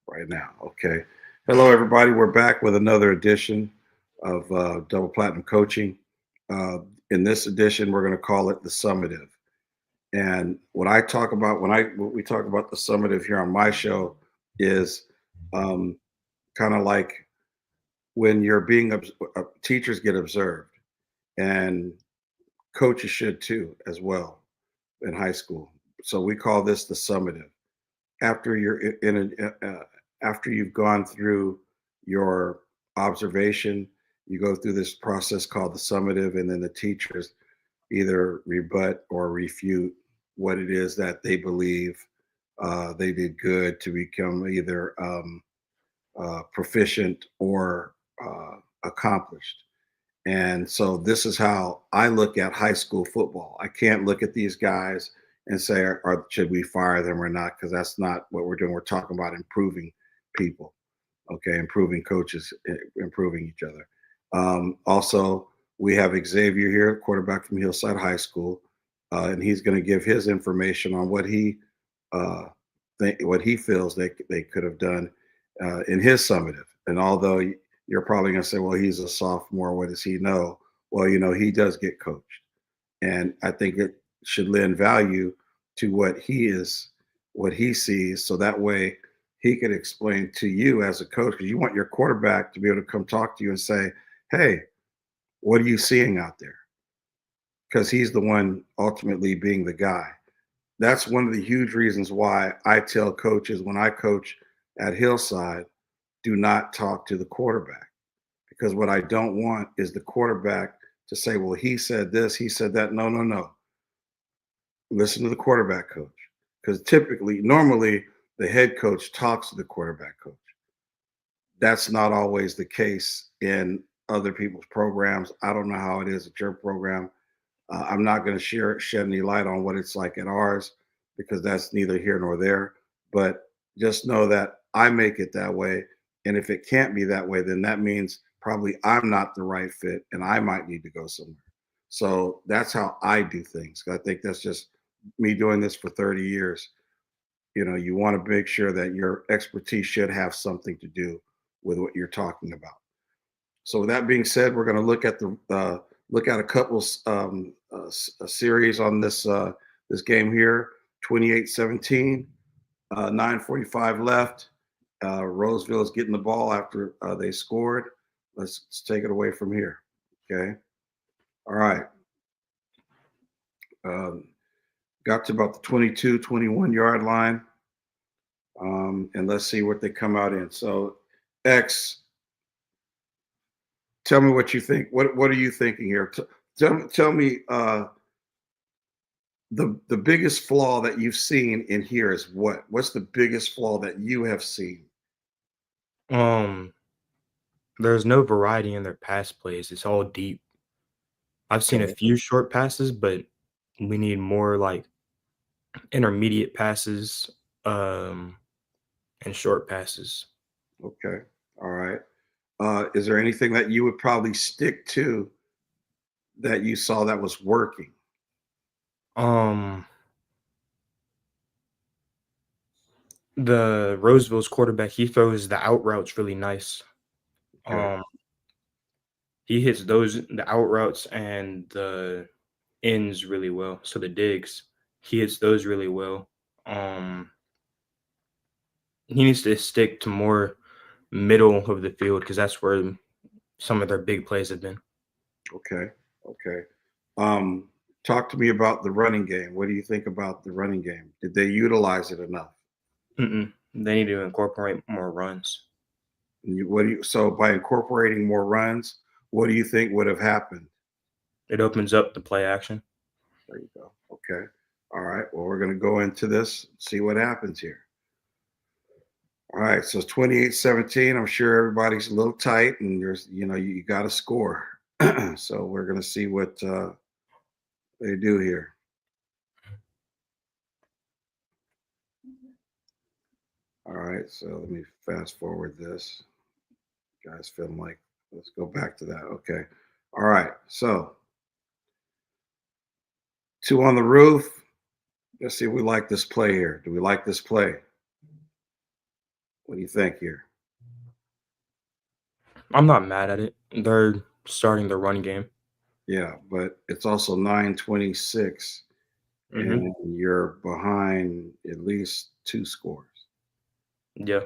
right now. Okay. Hello, everybody. We're back with another edition of Double Platinum Coaching. Uh, in this edition, we're going to call it the Summative. And what I talk about when we talk about the Summative here on my show is um, kind of like when you're teachers get observed, and coaches should too as well in high school. So we call this the Summative. After you're after you've gone through your observation, you go through this process called the summative, and then the teachers either rebut or refute what it is that they believe they did good to become either proficient or accomplished. And so this is how I look at high school football. I can't look at these guys and say, should we fire them or not? Because that's not what we're doing. We're talking about improving people, okay, improving coaches, improving each other. Also, we have Xavier here, quarterback from Hillside High School, and he's going to give his information on uh, what he feels they could have done in his summative. And although you're probably going to say, well, he's a sophomore, what does he know? Well, he does get coached, and I think it should lend value to what he sees, so that way he could explain to you as a coach, because you want your quarterback to be able to come talk to you and say, hey, what are you seeing out there? Because he's the one ultimately being the guy. That's one of the huge reasons why I tell coaches when I coach at Hillside, do not talk to the quarterback, because what I don't want is the quarterback to say, well, he said this, he said that. No, no, no. Listen to the quarterback coach, because normally, the head coach talks to the quarterback coach. That's not always the case in other people's programs. I don't know how it is at your program. I'm not going to shed any light on what it's like at ours, because that's neither here nor there. But just know that I make it that way. And if it can't be that way, then that means probably I'm not the right fit and I might need to go somewhere. So that's how I do things. I think that's just me doing this for 30 years. You want to make sure that your expertise should have something to do with what you're talking about. So with that being said, we're going to look at a couple a series on this game here. 28-17, 9:45 left. Roseville is getting the ball after they scored. Let's take it away from here. Okay. All right. Um, got to about the 22, 21-yard line. And let's see what they come out in. So, X, tell me what you think. What are you thinking here? Tell me the biggest flaw that you've seen in here is what? What's the biggest flaw that you have seen? Um, there's no variety in their pass plays. It's all deep. I've seen a Okay. few short passes, but we need more like intermediate passes, um, and short passes. Okay. All right. Is there anything that you would probably stick to that you saw that was working? Um, the Roseville's quarterback, he throws the out routes really nice. Okay. Um, he hits the out routes and the ends really well. So the digs, he hits those really well. Um, he needs to stick to more middle of the field because that's where some of their big plays have been. Okay. Okay. Um, Talk to me about the running game. What do you think about the running game? Did they utilize it enough? Mm-mm. They need to incorporate more runs. So by incorporating more runs, what do you think would have happened? It opens up the play action. There you go. Okay. All right. Well, we're going to go into this, see what happens here. All right. So it's 28-17. I'm sure everybody's a little tight and you got to score. So we're going to see what they do here. All right. So let me fast forward this. Guys, feeling like, let's go back to that. Okay. All right. So two on the roof. Let's see if we like this play here. Do we like this play? What do you think here? I'm not mad at it. They're starting the run game. Yeah, but it's also 9:26, Mhm. and you're behind at least 2 scores. Yeah.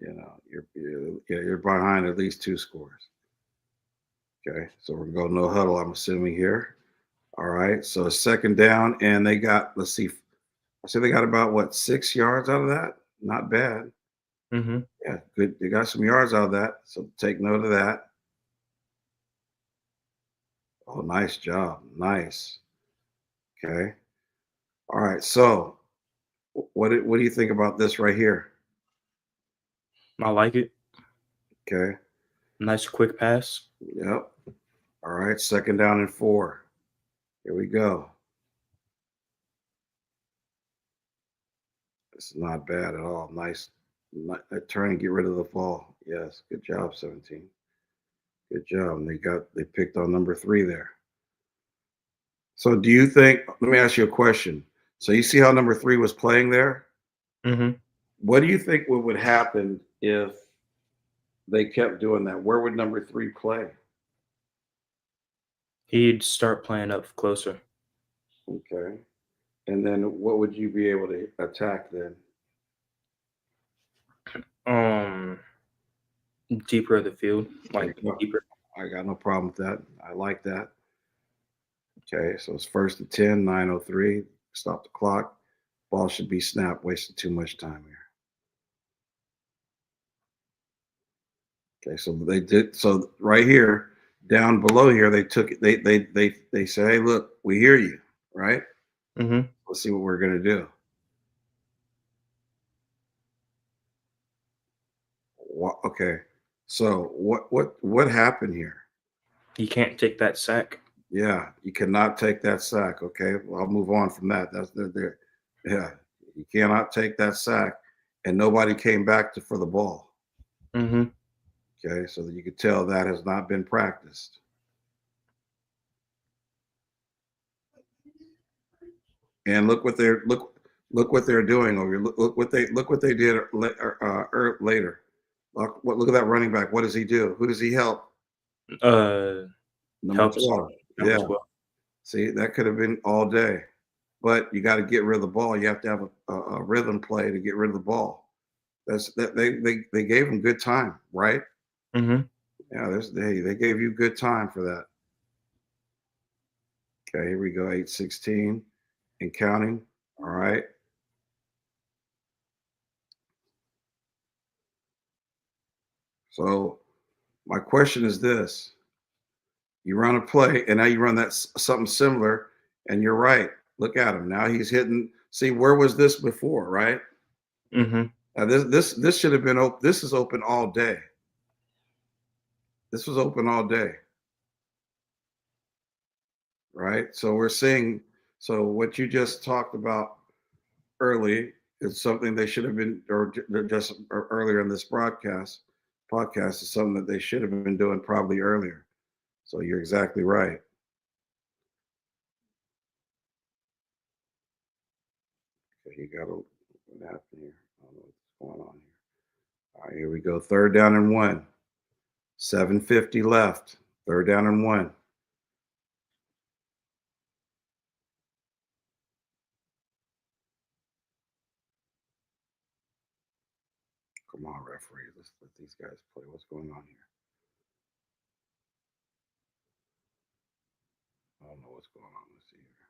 You're behind at least 2 scores. Okay, so we're gonna go no huddle, I'm assuming here. All right, so second down, and they got, let's see, I said they got about what, 6 yards out of that? Not bad. Mhm. Yeah, good. They got some yards out of that. So take note of that. Oh, nice job. Nice. Okay. All right. So what do you think about this right here? I like it. Okay. Nice quick pass. Yep. All right. Second down and 4. Here we go. It's not bad at all. Nice. Trying to get rid of the ball. Yes. Good job, 17. Good job. And they picked on number 3 there. So do you think, let me ask you a question. So you see how number 3 was playing there? Mhm. What do you think would happen if they kept doing that? Where would number 3 play? He'd start playing up closer. Okay. And then what would you be able to attack then? Um, Deeper of the field, There like you go. deeper. I got no problem with that. I like that. Okay. So it's first and 10, 9:03. Stop the clock. Ball should be snapped. Wasting too much time here. Okay. So they did. So right here, down below here, they took it. They said, "Hey, look, we hear you." Right. Mhm. Let's see what we're gonna do. Okay. So what happened here? He can't take that sack. Yeah, you cannot take that sack. Okay, well, I'll move on from that. That's there. Yeah, you cannot take that sack, and nobody came back for the ball. Mhm. Okay, so that you could tell that has not been practiced. And look what they're doing over here. Look what they did later. Look at that running back. What does he do? Who does he help? Uh, Number Helps. 12. Number Yeah. 12. See, that could have been all day, but you got to get rid of the ball. You have to have a rhythm play to get rid of the ball. They gave him good time, right? Mhm. Yeah, they gave you good time for that. Okay, here we go, 8:16 and counting. All right. So my question is this: you run a play, and now you run something similar, and you're right. Look at him now; he's hitting. See, where was this before, right? Mhm. Now this should have been open. This is open all day. This was open all day, right? So we're seeing. So what you just talked about early is something they should have been, or earlier in this podcast is something that they should have been doing probably earlier. So you're exactly right. Okay, you got to, what happened here? I don't know what's going on here. All right, here we go. Third down and 1. 7:50 left. Third down and 1. Come on, referee. Let's let these guys play. What's going on here? I don't know what's going on. Let's see here.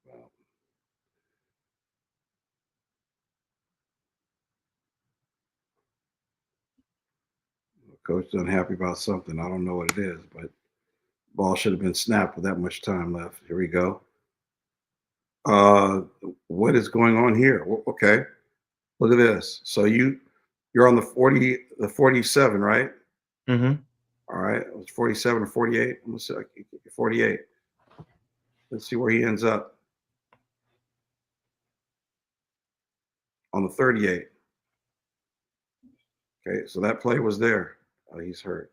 Well, coach is unhappy about something. I don't know what it is, but ball should have been snapped with that much time left. Here we go. Uh, what is going on here? Okay, look at this. So you're on the 47, right? Mhm. All right, it was 47 or 48. I'm gonna say 48. Let's see where he ends up on the 38. Okay, so that play was there. Oh, he's hurt.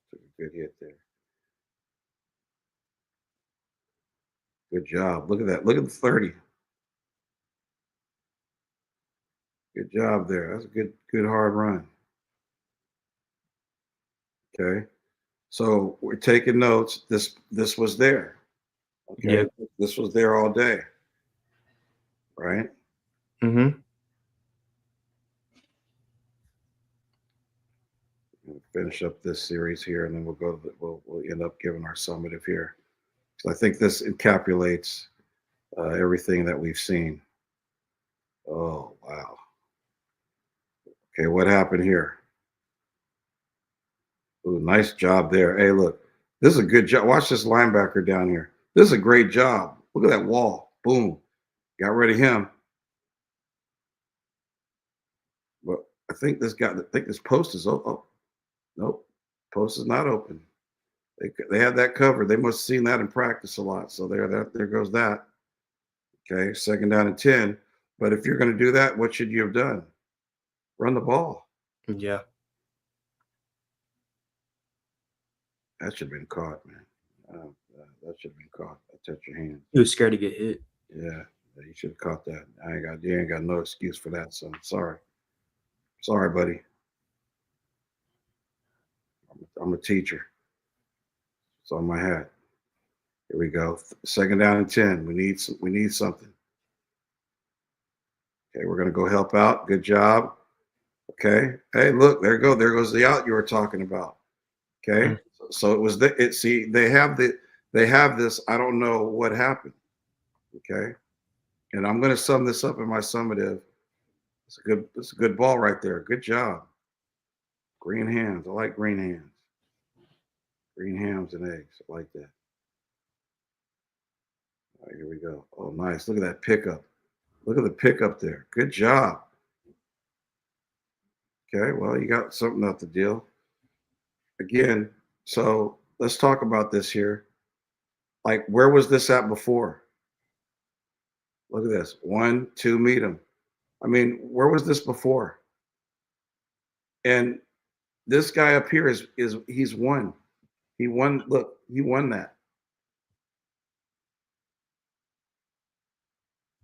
Took a good hit there. Good job. Look at that. Look at the 30. Good job there. That's a good hard run. Okay. So we're taking notes. This was there. Yeah. Okay. This was there all day, right? Mhm. We'll finish up this series here, and then we'll go. We'll end up giving our summative here. So I think this encapsulates everything that we've seen. Oh wow. Okay, what happened here? Ooh, nice job there. Hey, look, this is a good job. Watch this linebacker down here. This is a great job. Look at that wall. Boom. Got rid of him. But I think this post is oh nope. Post is not open. They had that covered. They must have seen that in practice a lot. So there goes that. Okay, second down and 10. But if you're going to do that, what should you have done? Run the ball. Yeah. That should have been caught, man. That should have been caught. I touched your hand. He was scared to get hit. Yeah, you should have caught that. You ain't got no excuse for that, son. Sorry, buddy. I'm a teacher. It's on my hat. Here we go. Second down and 10. We need something. Okay, we're gonna go help out. Good job. Okay. Hey, look, there go. There goes the out you were talking about. Okay. Mm. So it was the it see they have this. I don't know what happened. Okay. And I'm gonna sum this up in my summative. It's a good ball right there. Good job. Green hands. I like green hands. Green hams and eggs. I like that. All right, here we go. Oh, nice. Look at that pickup. Look at the pickup there. Good job. Okay, well, you got something out the deal. Again, so let's talk about this here. Like, where was this at before? Look at this. One, two, meet him. I mean, where was this before? And this guy up here is he's won. He won. Look, he won that.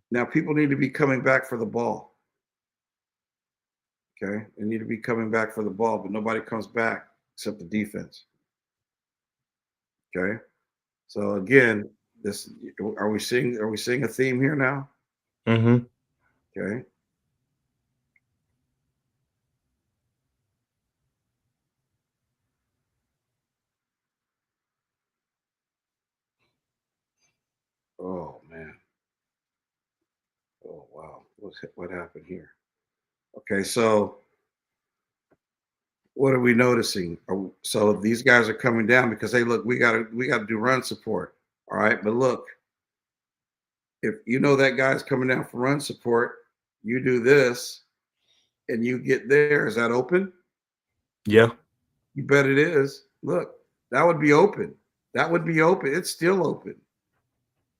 Now people need to be coming back for the ball. Okay, they need to be coming back for the ball, but nobody comes back except the defense. Okay, so again, this are we seeing a theme here now? Mhm. Okay, oh man, oh wow, what happened here? Okay, so what are we noticing? So these guys are coming down because hey, look, we got to do run support. All right, but look, if you know that guy's coming down for run support, you do this and you get there. Is that open? Yeah. You bet it is. Look, that would be open. That would be open. It's still open.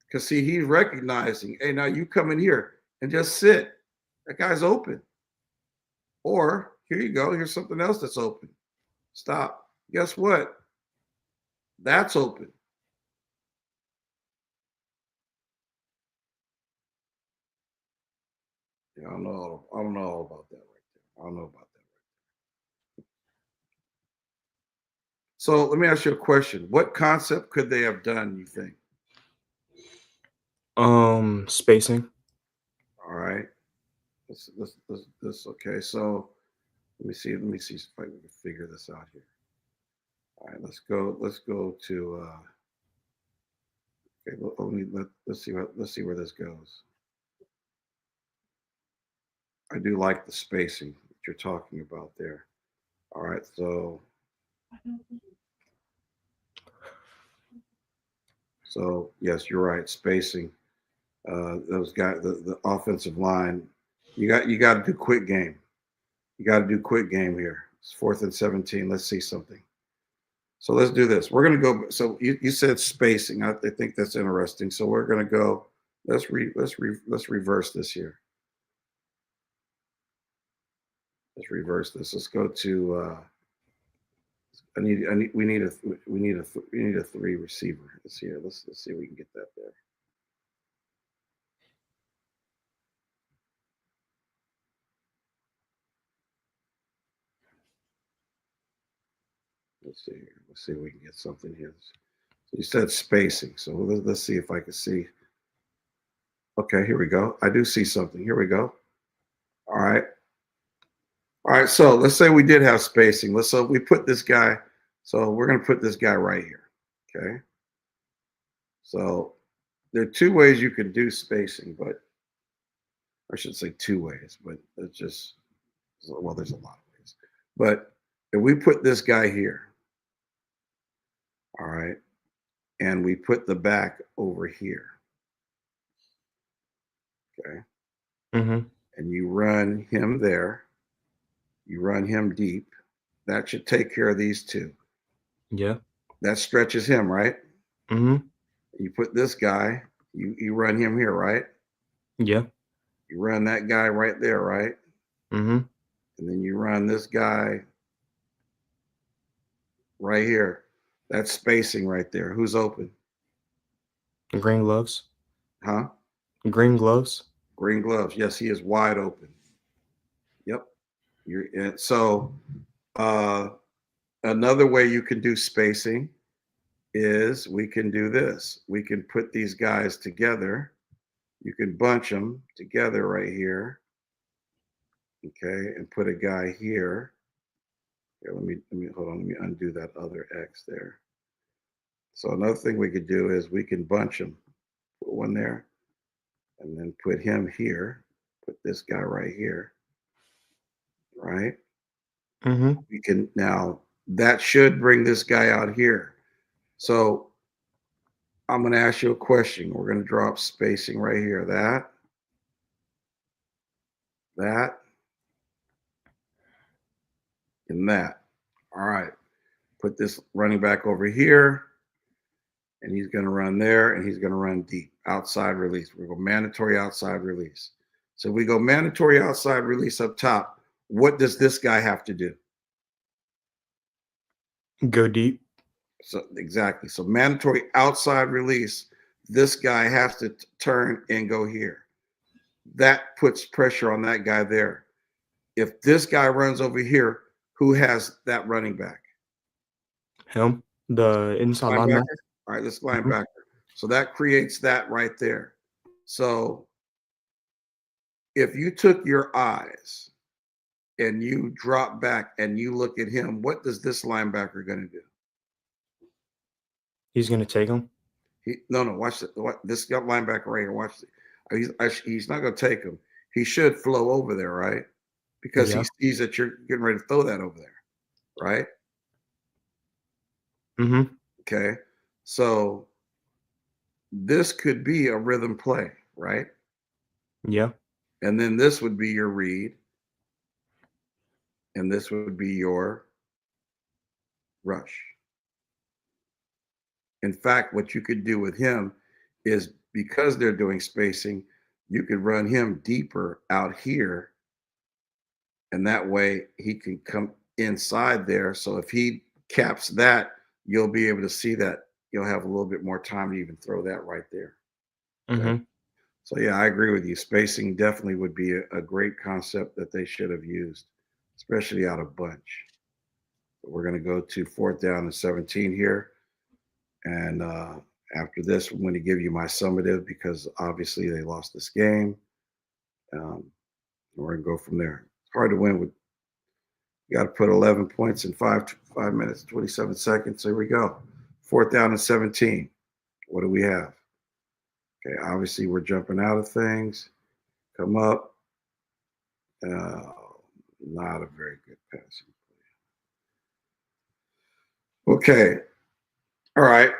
Because see, he's recognizing, hey, now you come in here and just sit. That guy's open. Or here you go. Here's something else that's open. Stop. Guess what? That's open. Yeah, I don't know all about that right there. I don't know about that. So let me ask you a question. What concept could they have done, you think? Spacing. All right. This okay. So let me see if I can figure this out here. All right, let's go to okay, let's see where this goes. I do like the spacing that you're talking about there. All right, so yes, you're right. Spacing. Those guys, the offensive line. You got to do quick game. You got to do quick game here. It's fourth and 17. Let's see something. So let's do this. We're gonna go. So you said spacing. I think that's interesting. So we're gonna go. Let's reverse this here. Let's reverse this. Let's go to. We need a three receiver. Let's see here. Let's see if we can get that there. Let's see here. Let's see if we can get something here. So you said spacing. So let's see if I can see. Okay, here we go. I do see something. Here we go. All right. All right. So let's say we did have spacing. So we put this guy. So we're going to put this guy right here. Okay. So there are two ways you can do spacing, but I should say two ways, but it's just, well, there's a lot of ways. But if we put this guy here, all right, and we put the back over here, okay, Mm-hmm. and you run him there, you run him deep, that should take care of these two. Yeah. That stretches him, right? Mm-hmm. You put this guy, you run him here, right? Yeah. You run that guy right there, right? Mm-hmm. And then you run this guy right here. That's spacing right there. Who's open? Green gloves. Huh? Green gloves. Green gloves. Yes, he is wide open. Yep. You're in. So uh, another way you can do spacing is we can do this. We can put these guys together. You can bunch them together right here. Okay, and put a guy here. Here, let me hold on. Let me undo that other X there. So another thing we could do is we can bunch them. Put one there, and then put him here. Put this guy right here. Right. Mm-hmm. We can now. That should bring this guy out here. So I'm going to ask you a question. We're going to drop spacing right here. That, and that. All right. Put this running back over here, and he's going to run there, and he's going to run deep. Outside release. We go mandatory outside release. So we go mandatory outside release up top. What does this guy have to do? Go deep. So exactly. So mandatory outside release. This guy has to turn and go here. That puts pressure on that guy there. If this guy runs over here, who has that running back? Him. The inside Linebacker. linebacker. All right, this Mm-hmm. linebacker. So that creates that right there. So if you took your eyes and you drop back and you look at him, what does this linebacker going to do? He's gonna take him. No, watch this linebacker right here. Watch it. He's not going to take him. He should flow over there, right? Because he Yeah. sees that you're getting ready to throw that over there, right? Mm-hmm. Okay. So this could be a rhythm play, right? Yeah. And then this would be your read, and this would be your rush. In fact, what you could do with him is because they're doing spacing, you could run him deeper out here, and that way he can come inside there. So if he caps that, you'll be able to see that. You'll have a little bit more time to even throw that right there. Okay. Mm-hmm. So yeah, I agree with you. Spacing definitely would be a great concept that they should have used, especially out of bunch. We're going to go to 4th down and 17 here. And after this, I'm going to give you my summative because obviously they lost this game. We're going to go from there. It's hard to win with, you got to put 11 points in 5 minutes, 27 seconds. Here we go. 4th down and 17. What do we have? Okay, obviously we're jumping out of things. Come up. Not a very good passing play. Okay. All right.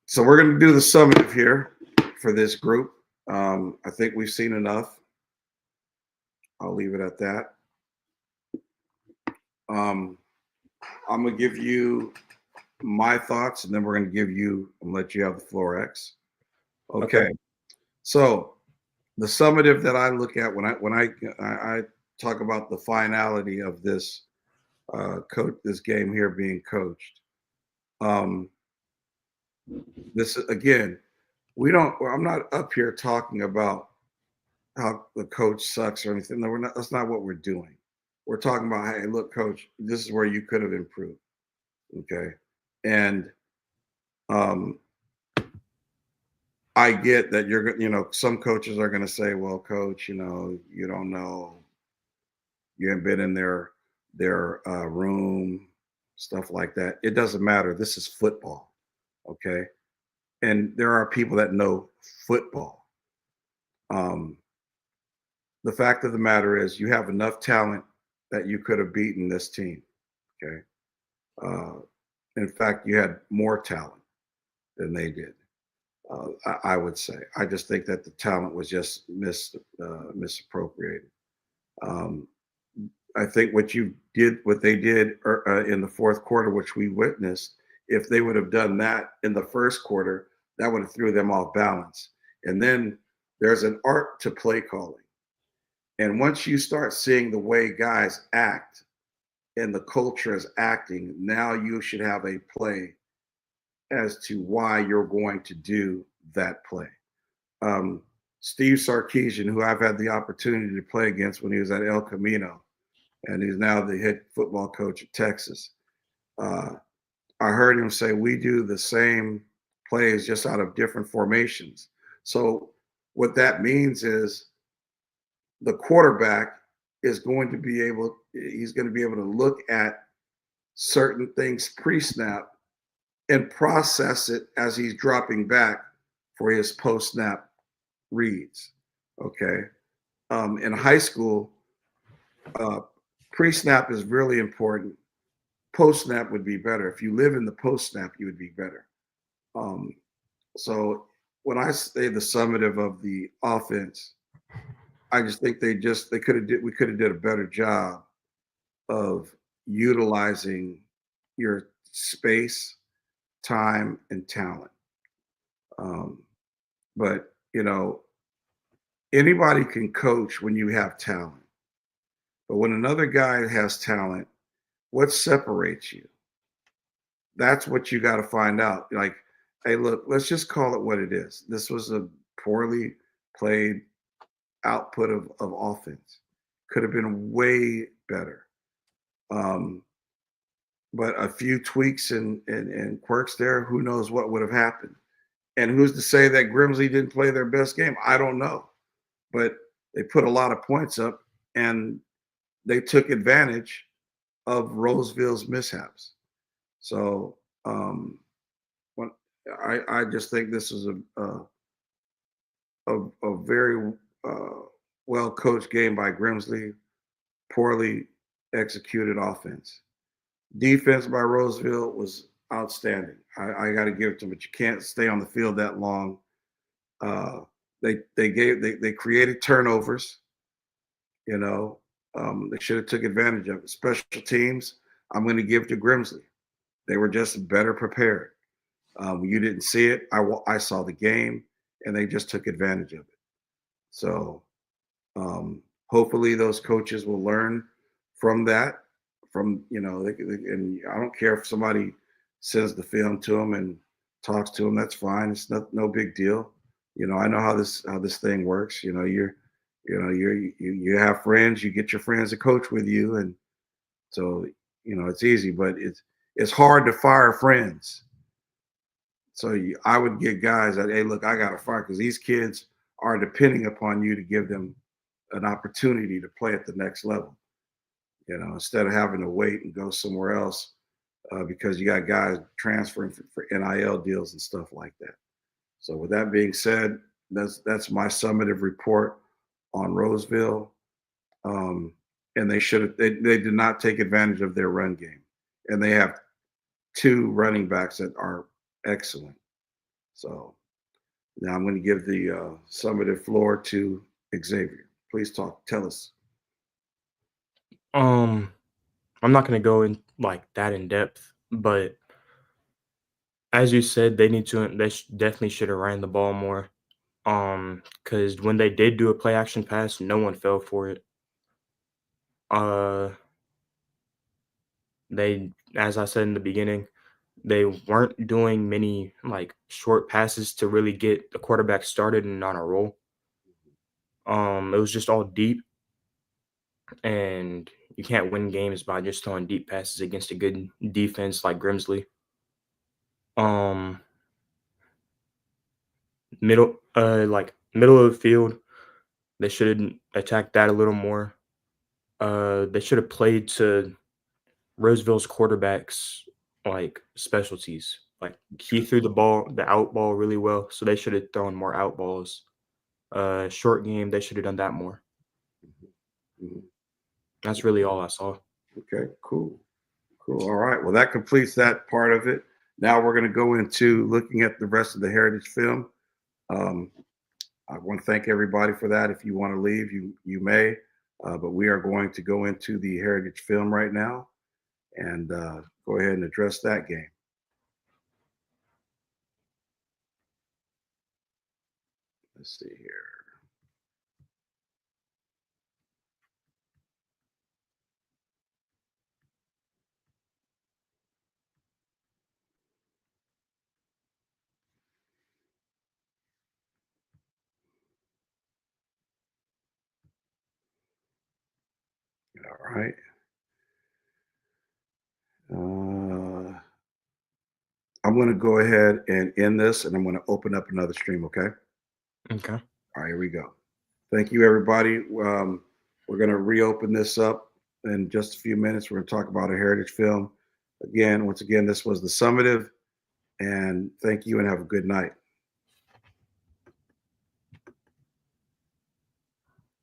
So we're going to do the summative here for this group. I think we've seen enough. I'll leave it at that. I'm going to give you my thoughts, and then we're going to I'm going to let you have the floor, X. Okay. So the summative that I look at when I talk about the finality of this coach, this game here being coached. Um, this is again, we don't. I'm not up here talking about how the coach sucks or anything. No, we're not. That's not what we're doing. We're talking about, hey, look, coach, this is where you could have improved. Okay, and um, I get that some coaches are going to say, well, coach, you don't know, you haven't been in their room, stuff like that. It doesn't matter. This is football, okay? And there are people that know football. Um, the fact of the matter is, you have enough talent that you could have beaten this team, okay? Uh, in fact, you had more talent than they did. I would say. I just think that the talent was just misappropriated. Um, I think what they did in the fourth quarter, which we witnessed, if they would have done that in the first quarter, that would have threw them off balance. And then there's an art to play calling. And once you start seeing the way guys act and the culture is acting, now you should have a play as to why you're going to do that play. Um, Steve Sarkeesian, who I've had the opportunity to play against when he was at El Camino, and he's now the head football coach at Texas. Uh, I heard him say, we do the same plays just out of different formations. So, what that means is the quarterback he's going to be able to look at certain things pre snap and process it as he's dropping back for his post snap reads. Okay. In high school, uh, pre snap is really important. Post snap would be better. If you live in the post snap, you would be better. Um, so when I say the summative of the offense, I just think they could have we could have did a better job of utilizing your space, time, and talent. Um, but anybody can coach when you have talent. But when another guy has talent, what separates you? That's what you got to find out. Like, hey, look, let's just call it what it is. This was a poorly played output of offense. Could have been way better. Um, but a few tweaks and quirks there, who knows what would have happened? And who's to say that Grimsley didn't play their best game? I don't know. But they put a lot of points up and they took advantage of Roseville's mishaps. So when, I just think this is a very uh, well coached game by Grimsley, poorly executed offense. Defense by Roseville was outstanding. I got to give it to them, but you can't stay on the field that long. Uh, they created turnovers. You know, they should have took advantage of it. Special teams, I'm going to give to Grimsley. They were just better prepared. You didn't see it. I saw the game, and they just took advantage of it. So hopefully those coaches will learn from that. And I don't care if somebody sends the film to them and talks to them. That's fine. It's no big deal. I know how this thing works. You have friends. You get your friends to coach with you, and so it's easy. But it's hard to fire friends. So I would get guys that, hey, look, I got to fire because these kids are depending upon you to give them an opportunity to play at the next level. Instead of having to wait and go somewhere else because you got guys transferring for NIL deals and stuff like that. So with that being said, that's my summative report on Roseville. And they did not take advantage of their run game. And they have two running backs that are excellent. So now I'm going to give the summative floor to Xavier. Please tell us. Um, I'm not gonna go in like that in depth, but as you said, definitely should have ran the ball more. Because when they did do a play action pass, no one fell for it. Uh, they, as I said in the beginning, they weren't doing many like short passes to really get the quarterback started and on a roll. It was just all deep, and you can't win games by just throwing deep passes against a good defense like Grimsley. Um, middle of the field, they should attack that a little more. They should have played to Roseville's quarterbacks like specialties. Like he threw the out ball really well, so they should have thrown more out balls. Short game, they should have done that more. Mhm. That's really all I saw. Okay, cool. Cool. All right. Well, that completes that part of it. Now we're going to go into looking at the rest of the heritage film. Um, I want to thank everybody for that. If you want to leave, you may, but we are going to go into the heritage film right now and go ahead and address that game. Let's see here. All right. I'm going to go ahead and end this, and I'm going to open up another stream. Okay. Okay. All right. Here we go. Thank you, everybody. We're going to reopen this up in just a few minutes. We're going to talk about a heritage film. Again, once again, this was the Summative, and thank you and have a good night.